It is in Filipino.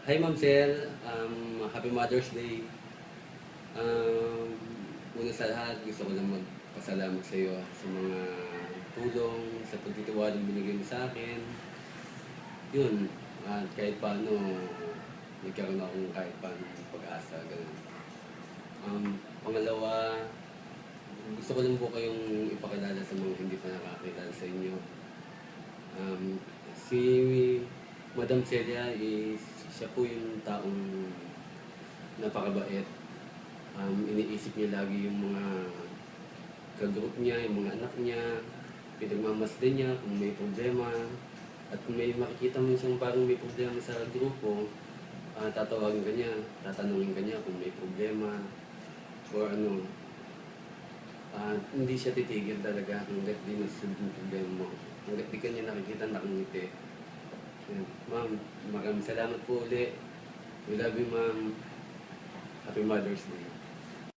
Hi Ma'am Sel, Happy Mother's Day. Una sa lahat, gusto ko lang magpasalamat sa iyo sa mga tulong, sa pagtitiwalang binigay mo sa akin. Yun, at kahit paano, nagkaroon akong kahit paano pag-asa. Ganun. Pangalawa, gusto ko lang po kayong ipakilala sa mga hindi pa nakakilala sa inyo. Si Madam Celia is siya po yung taong napakabait. Iniisip niya lagi yung mga ka-group niya, yung mga anak niya, pinagmamasdan niya kung may problema. At kung may makikita mo siyang parang may problema sa grupo, tatawagin ka niya, tatanungin ka niya kung may problema or ano. Hindi siya titigil talaga hanggat di nasunod yung problema mo. Hanggat di ka niya nakikita nakangiti. Ma'am, maraming salamat po ulit. We love you, ma'am. Happy Mother's Day.